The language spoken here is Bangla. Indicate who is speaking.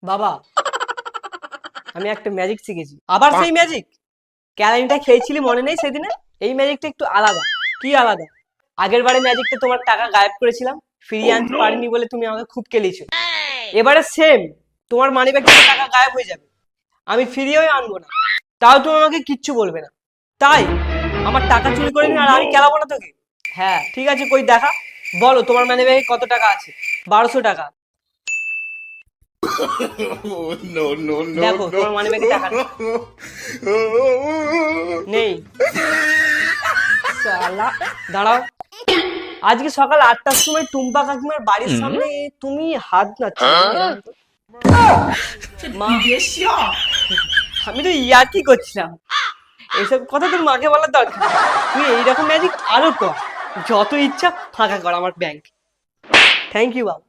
Speaker 1: বাবা, আমি একটা ম্যাজিক শিখেছি। আবার সেই ম্যাজিক? ক্যালানিটা খেয়েছিলি মনে নেই সেদিনে? এই ম্যাজিকটা একটু আলাদা। কি আলাদা? আগের বারে ম্যাজিকটা তোমার টাকা গায়েব করেছিলাম, ফিরিয়ে আনতে পারিনি বলে তুমি আমাকে খুব কেলিছো। এবারে সেম, তোমার মানিব্যাগ থেকে টাকা গায়েব হয়ে যাবে, আমি ফিরিয়েও আনবো না, তাও তুমি আমাকে কিচ্ছু বলবে না। তাই আমার টাকা চুরি করে নিন আর আমি কেলাবো না তোকে? হ্যাঁ ঠিক আছে, কই দেখা, বলো তোমার মানিব্যাগে কত টাকা আছে। 1200 টাকা।
Speaker 2: No, no, no,
Speaker 1: দেখো
Speaker 2: no.
Speaker 1: তোমার মানিব্যাগে টাকা নেই। নেই? শালা, দাঁড়াও। আজকে সকাল 8টার সময় টুম্পা কাকিমার বাড়ির সামনে তুমি হাত নাচ্ছ? মা, আমি তো ইয়ার্কি করছিলাম। এসব কথা তোর মাকে বলার দরকার নেই। তুই এইরকম ম্যাজিক আরো কর, যত ইচ্ছা ফাঁকা কর আমার ব্যাংক। থ্যাংক ইউ বাবা।